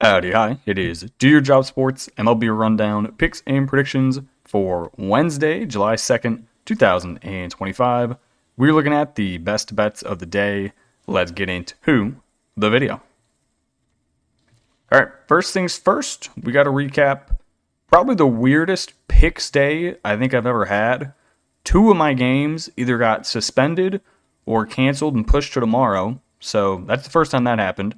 Howdy, hi. It is Do Your Job Sports MLB Rundown picks and predictions for Wednesday, July 2nd, 2025. We're looking at the best bets of the day. Let's get into the video. All right, first things first, we got to recap probably the weirdest picks day I think I've ever had. Two of my games either got suspended or canceled and pushed to tomorrow, so that's the first time that happened.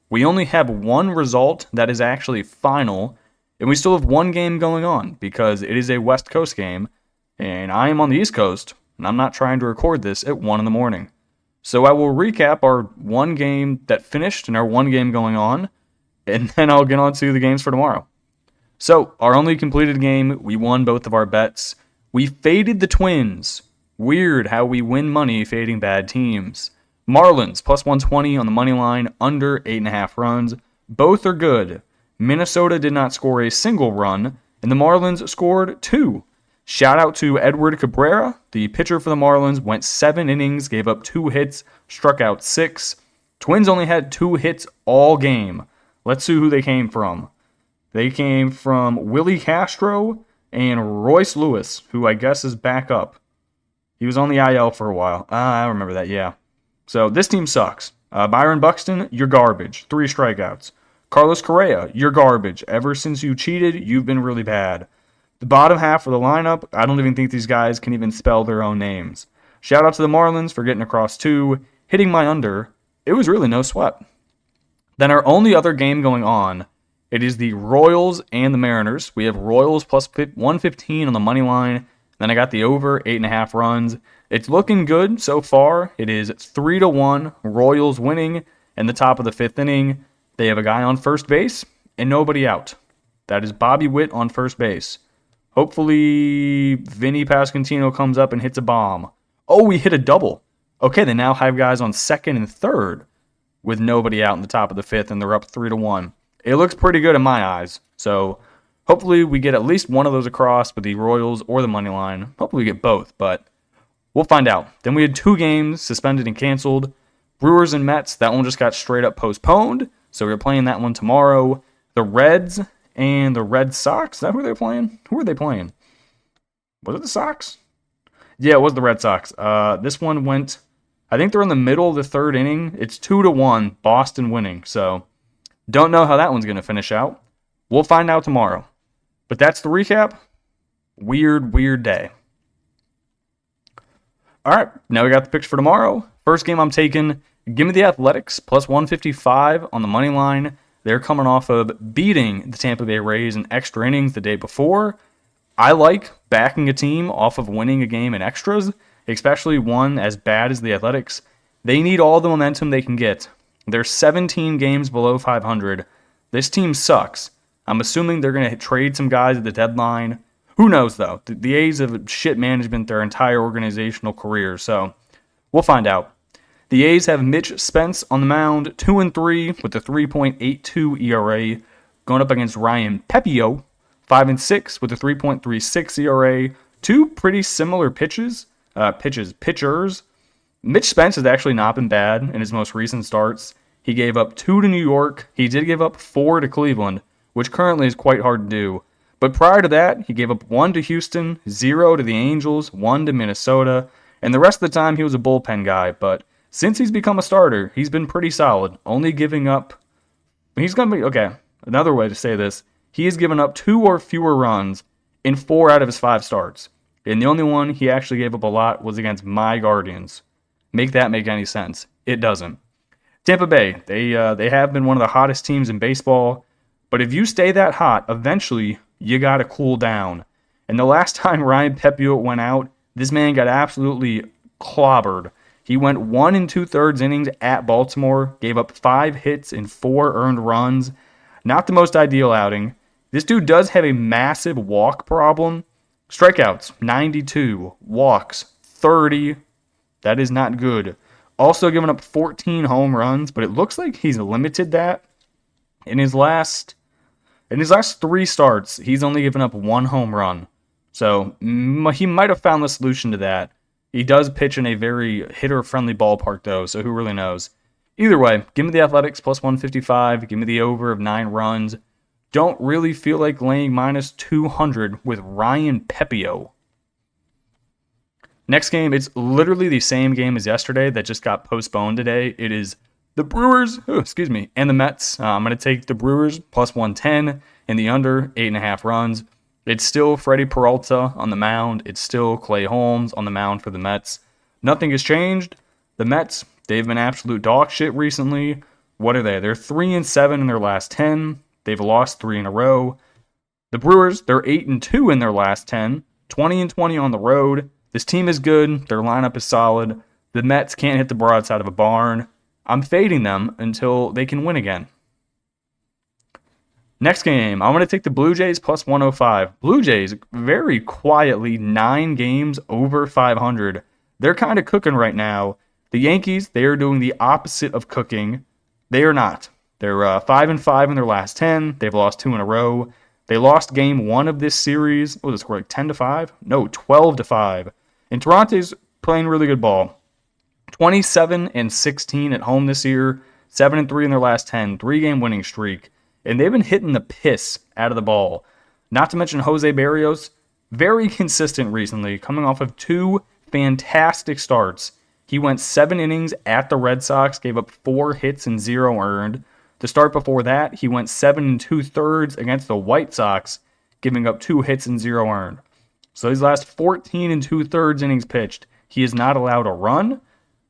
We only have one result that is actually final, and we still have one game going on because it is a West Coast game, and I am on the East Coast, and I'm not trying to record this at 1 in the morning. So I will recap our one game that finished and our one game going on, and then I'll get on to the games for tomorrow. So, our only completed game, we won both of our bets. We faded the Twins. Weird how we win money fading bad teams. Marlins, plus 120 on the money line, under 8.5 runs. Both are good. Minnesota did not score a single run, and the Marlins scored 2. Shout out to Edward Cabrera, the pitcher for the Marlins, went 7 innings, gave up 2 hits, struck out 6. Twins only had 2 hits all game. Let's see who they came from. They came from Willie Castro and Royce Lewis, who I guess is back up. He was on the IL for a while. I remember that, yeah. So this team sucks. Byron Buxton, you're garbage. 3 strikeouts. Carlos Correa, you're garbage. Ever since you cheated, you've been really bad. The bottom half of the lineup, I don't even think these guys can even spell their own names. Shout out to the Marlins for getting across 2, hitting my under. It was really no sweat. Then our only other game going on, it is the Royals and the Mariners. We have Royals plus 115 on the money line. Then I got the over 8.5 runs. It's looking good so far. It is 3-1. Royals winning in the top of the 5th inning. They have a guy on first base and nobody out. That is Bobby Witt on first base. Hopefully Vinny Pasquantino comes up and hits a bomb. Oh, we hit a double. Okay, they now have guys on second and third with nobody out in the top of the 5th, and they're up 3-1. It looks pretty good in my eyes. So hopefully we get at least one of those across with the Royals or the money line. Hopefully we get both, but we'll find out. Then we had 2 games suspended and canceled. Brewers and Mets, that one just got straight up postponed. So we're playing that one tomorrow. The Reds and the Red Sox, is that who they're playing? Who are they playing? Was it the Sox? Yeah, it was the Red Sox. This one went, I think they're in the middle of the 3rd inning. It's 2-1, Boston winning. So don't know how that one's going to finish out. We'll find out tomorrow. But that's the recap. Weird day. All right, now we got the picks for tomorrow. First game I'm taking, give me the Athletics, plus 155 on the money line. They're coming off of beating the Tampa Bay Rays in extra innings the day before. I like backing a team off of winning a game in extras, especially one as bad as the Athletics. They need all the momentum they can get. They're 17 games below 500. This team sucks. I'm assuming they're going to trade some guys at the deadline. Who knows, though? The A's have shit management their entire organizational career, so we'll find out. The A's have Mitch Spence on the mound, 2-3 with a 3.82 ERA, going up against Ryan Pepio, 5-6 with a 3.36 ERA. 2 pretty similar pitchers. Mitch Spence has actually not been bad in his most recent starts. He gave up 2 to New York. He did give up 4 to Cleveland, which currently is quite hard to do. But prior to that, he gave up 1 to Houston, 0 to the Angels, 1 to Minnesota, and the rest of the time he was a bullpen guy. But since he's become a starter, he's been pretty solid, only giving up... another way to say this, he has given up 2 or fewer runs in 4 out of his 5 starts. And the only one he actually gave up a lot was against my Guardians. Make that make any sense? It doesn't. Tampa Bay, they have been one of the hottest teams in baseball, but if you stay that hot, eventually you got to cool down. And the last time Ryan Pepio went out, this man got absolutely clobbered. He went 1 2/3 innings at Baltimore, gave up 5 hits and 4 earned runs. Not the most ideal outing. This dude does have a massive walk problem. Strikeouts, 92. Walks, 30. That is not good. Also giving up 14 home runs, but it looks like he's limited that. In his last 3 starts, he's only given up 1 home run. So he might have found the solution to that. He does pitch in a very hitter-friendly ballpark, though, so who really knows? Either way, give me the Athletics plus 155. Give me the over of 9 runs. Don't really feel like laying minus 200 with Ryan Pepio. Next game, it's literally the same game as yesterday that just got postponed today. It is the Brewers, and the Mets. I'm going to take the Brewers plus 110 and the under 8.5 runs. It's still Freddie Peralta on the mound. It's still Clay Holmes on the mound for the Mets. Nothing has changed. The Mets, they've been absolute dog shit recently. What are they? They're 3-7 in their last 10. They've lost 3 in a row. The Brewers, they're 8-2 in their last 10. 20-20 on the road. This team is good. Their lineup is solid. The Mets can't hit the broadside of a barn. I'm fading them until they can win again. Next game, I'm going to take the Blue Jays plus 105. Blue Jays, very quietly, 9 games over 500. They're kind of cooking right now. The Yankees, they are doing the opposite of cooking. They are not. They're 5-5 in their last 10. They've lost 2 in a row. They lost game 1 of this series. What was the score, like 10-5? No, 12-5. And Toronto's playing really good ball. 27-16 at home this year. 7-3 in their last 10. 3-game winning streak. And they've been hitting the piss out of the ball. Not to mention Jose Barrios, very consistent recently, coming off of 2 fantastic starts. He went 7 innings at the Red Sox, gave up 4 hits and 0 earned. The start before that, he went 7 2/3 against the White Sox, giving up 2 hits and 0 earned. So his last 14 2/3 innings pitched, he is not allowed a run.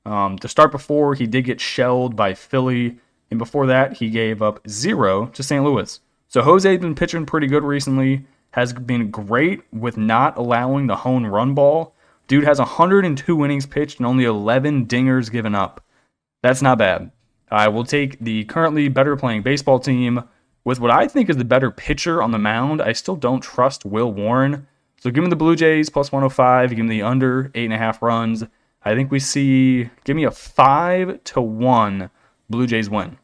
The start before, he did get shelled by Philly, and before that, he gave up 0 to St. Louis. So Jose's been pitching pretty good recently, has been great with not allowing the home run ball. Dude has 102 innings pitched and only 11 dingers given up. That's not bad. I will take the currently better playing baseball team with what I think is the better pitcher on the mound. I still don't trust Will Warren. So give me the Blue Jays plus 105. Give me the under 8.5 runs. I think we see, give me a 5-1 Blue Jays win.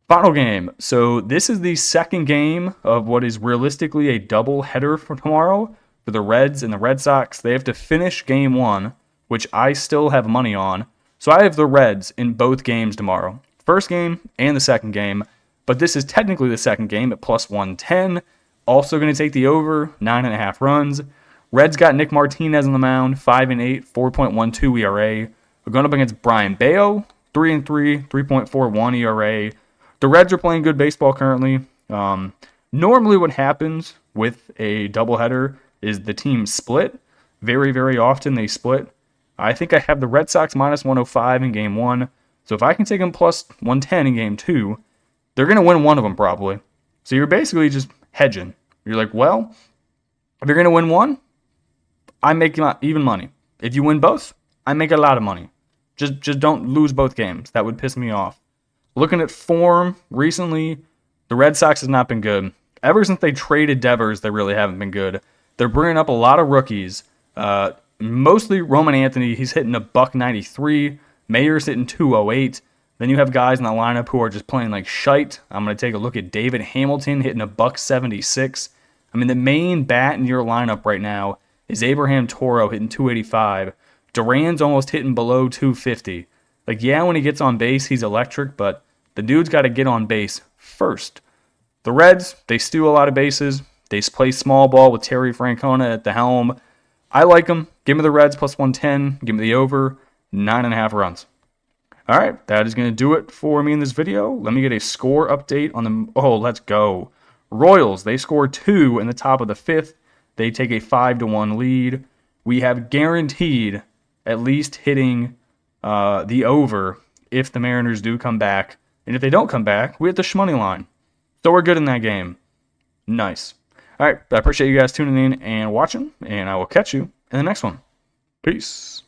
Final game. So this is the second game of what is realistically a double header for tomorrow for the Reds and the Red Sox. They have to finish game 1, which I still have money on. So I have the Reds in both games tomorrow. First game and the second game. But this is technically the second game at plus 110. Also going to take the over, 9.5 runs. Reds got Nick Martinez on the mound, 5-8, 4.12 ERA. We're going up against Brian Bayo, 3-3, 3.41 ERA. The Reds are playing good baseball currently. Normally what happens with a doubleheader is the teams split. Very, very often they split. I think I have the Red Sox minus 105 in game 1. So if I can take them plus 110 in game 2, they're going to win one of them probably. So you're basically just hedging. You're like, well, if you're going to win one, I make even money. If you win both, I make a lot of money. Just don't lose both games. That would piss me off. Looking at form recently, the Red Sox has not been good. Ever since they traded Devers, they really haven't been good. They're bringing up a lot of rookies. Mostly Roman Anthony. He's hitting a $193. Mayer's hitting 208. Then you have guys in the lineup who are just playing like shite. I'm going to take a look at David Hamilton hitting a $176. I mean, the main bat in your lineup right now is Abraham Toro hitting 285. Duran's almost hitting below 250. Like, yeah, when he gets on base, he's electric, but the dude's got to get on base first. The Reds, they steal a lot of bases. They play small ball with Terry Francona at the helm. I like them. Give me the Reds plus 110. Give me the over 9.5 runs. All right, that is going to do it for me in this video. Let me get a score update on the... Oh, let's go. Royals, they scored 2 in the top of the 5th. They take a 5-1 lead. We have guaranteed at least hitting the over if the Mariners do come back. And if they don't come back, we hit the shmoney line. So we're good in that game. Nice. All right, I appreciate you guys tuning in and watching, and I will catch you in the next one. Peace.